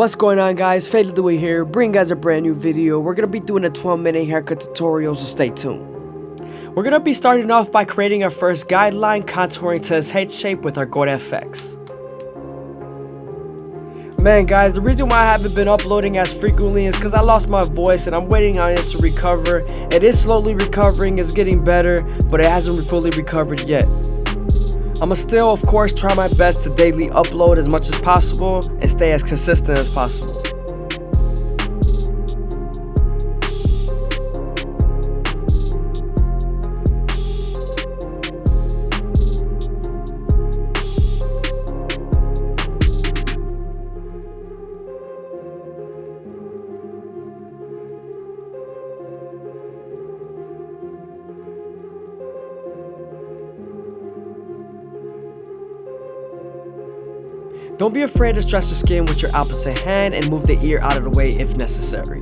What's going on, guys? FadeitLuie here, bringing guys a brand new video. We're going to be doing a 12-minute haircut tutorial, so stay tuned. We're going to be starting off by creating our first guideline, contouring to his head shape with our Gold FX. Man, guys, the reason why I haven't been uploading as frequently is because I lost my voice and I'm waiting on it to recover. It is slowly recovering, it's getting better, but it hasn't fully recovered yet. I'ma still, of course, try my best to daily upload as much as possible and stay as consistent as possible. Don't be afraid to stretch the skin with your opposite hand and move the ear out of the way if necessary.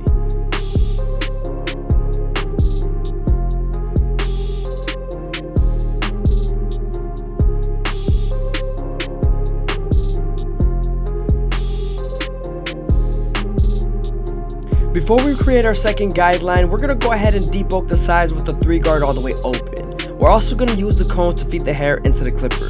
Before we create our second guideline, we're going to go ahead and debulk the sides with the 3 guard all the way open. We're also going to use the comb to feed the hair into the clipper.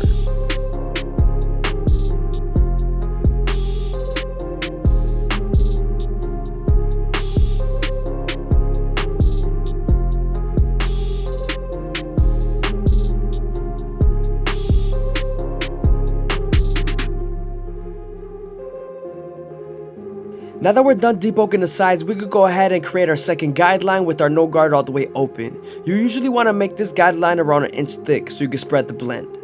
Now that we're done debulking the sides, we could go ahead and create our second guideline with our no guard all the way open. You usually want to make this guideline around 1 inch thick so you can spread the blend.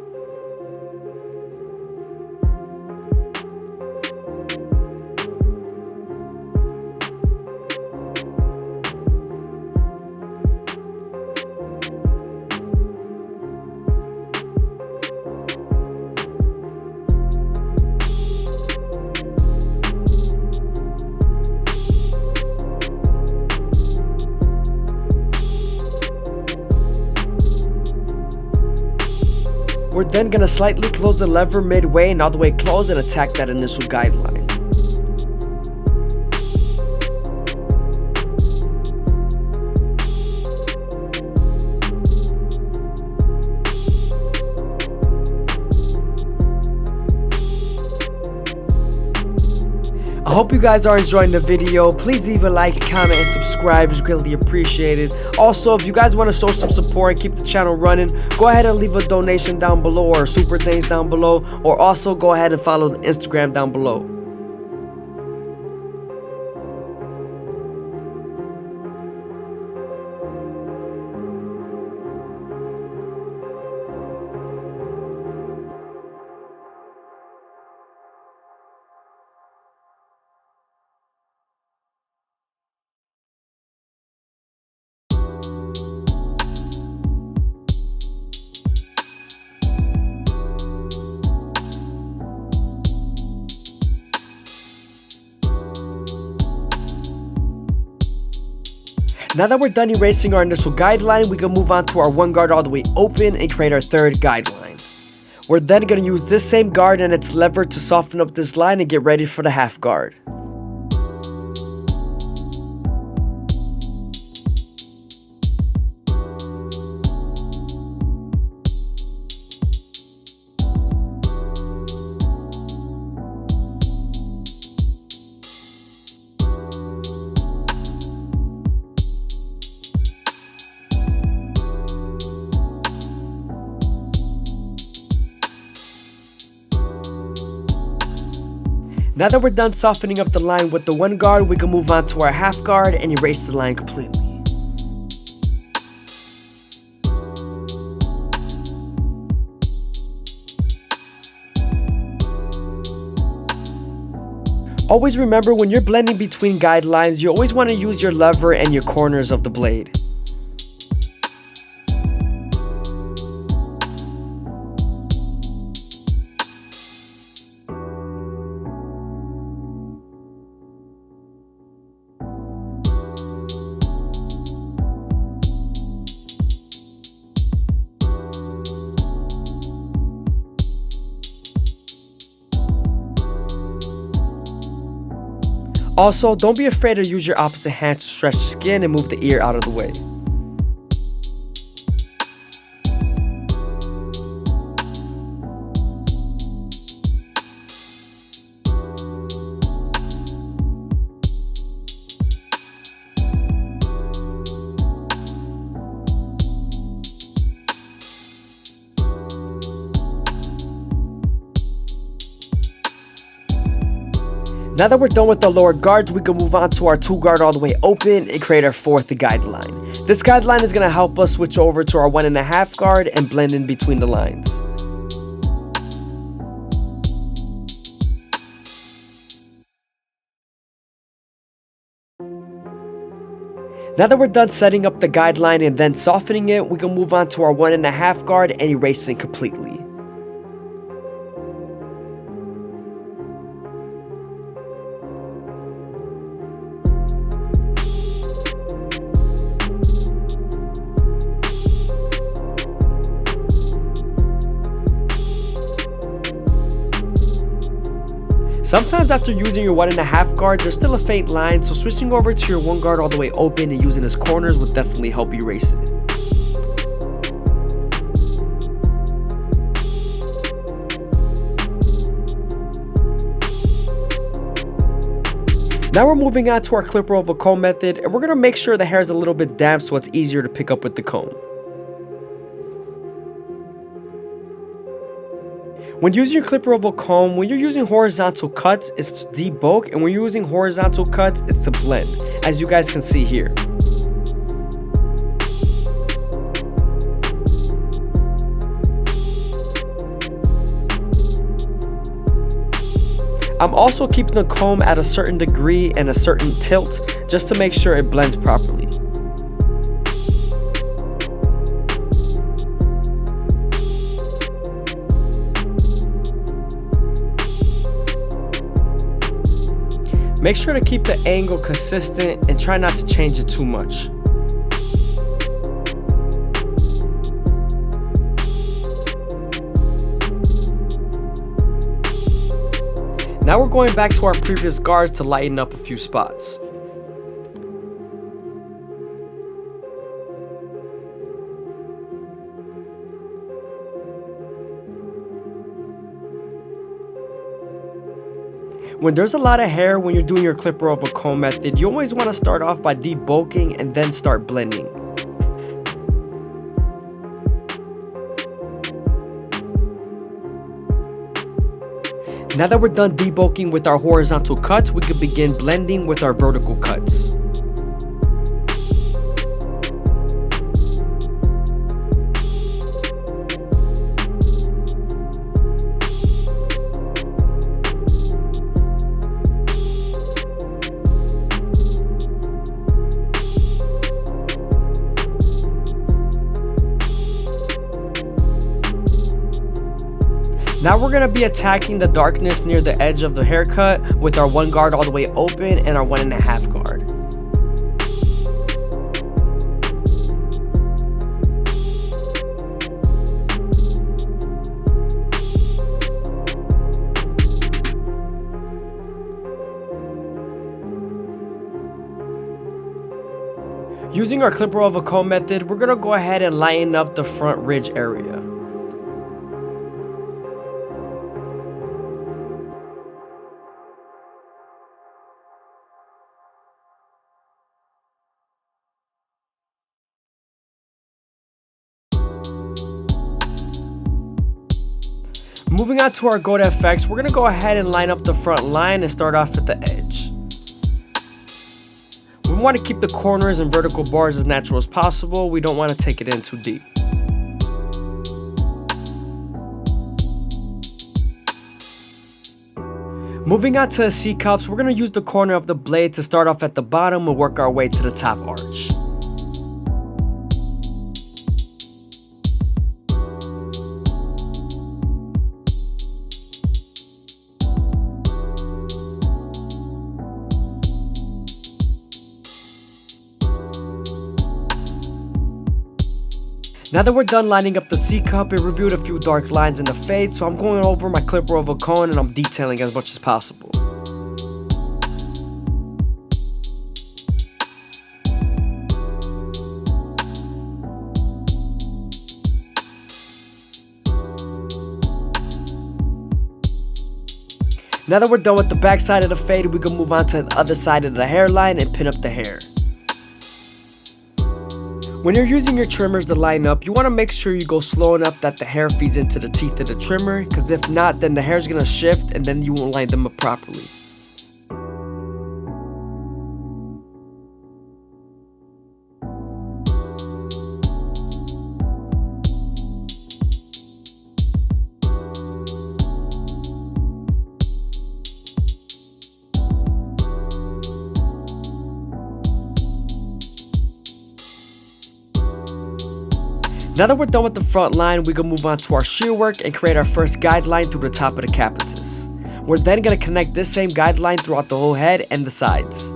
We're then going to slightly close the lever midway and all the way close and attack that initial guideline. I hope you guys are enjoying the video. Please leave a like, comment, and subscribe. It's greatly appreciated. Also, if you guys want to show some support and keep the channel running, go ahead and leave a donation down below or super thanks down below, or also go ahead and follow the Instagram down below. Now that we're done erasing our initial guideline, we can move on to our 1 guard all the way open and create our third guideline. We're then going to use this same guard and its lever to soften up this line and get ready for the half guard. Now that we're done softening up the line with the 1 guard, we can move on to our half guard and erase the line completely. Always remember, when you're blending between guidelines, you always want to use your lever and your corners of the blade. Also, don't be afraid to use your opposite hand to stretch the skin and move the ear out of the way. Now that we're done with the lower guards, we can move on to our 2 guard all the way open and create our 4th guideline. This guideline is going to help us switch over to our 1.5 guard and blend in between the lines. Now that we're done setting up the guideline and then softening it, we can move on to our 1.5 guard and erasing completely. Sometimes after using your 1.5 guard, there's still a faint line, so switching over to your 1 guard all the way open and using its corners will definitely help erase it. Now we're moving on to our clipper over comb method, and we're going to make sure the hair is a little bit damp so it's easier to pick up with the comb. When using your clipper over comb, when you're using horizontal cuts, it's to debulk, and when you're using horizontal cuts, it's to blend, as you guys can see here. I'm also keeping the comb at a certain degree and a certain tilt, just to make sure it blends properly. Make sure to keep the angle consistent and try not to change it too much. Now we're going back to our previous guards to lighten up a few spots. When there's a lot of hair when you're doing your clipper over comb method, you always want to start off by debulking and then start blending. Now that we're done debulking with our horizontal cuts, we can begin blending with our vertical cuts. Now we're going to be attacking the darkness near the edge of the haircut with our 1 guard all the way open and our 1.5 guard. Using our clipper over comb method, we're going to go ahead and lighten up the front ridge area. Moving on to our gold FX, we're going to go ahead and line up the front line and start off at the edge. We want to keep the corners and vertical bars as natural as possible. We don't want to take it in too deep. Moving on to C-cups, we're going to use the corner of the blade to start off at the bottom and work our way to the top arch. Now that we're done lining up the C-cup, it revealed a few dark lines in the fade, so I'm going over my clipper over comb and I'm detailing as much as possible. Now that we're done with the back side of the fade, we can move on to the other side of the hairline and pin up the hair. When you're using your trimmers to line up, you want to make sure you go slow enough that the hair feeds into the teeth of the trimmer, because if not, then the hair's going to shift and then you won't line them up properly. Now that we're done with the front line, we can move on to our shear work and create our first guideline through the top of the capitus. We're then going to connect this same guideline throughout the whole head and the sides.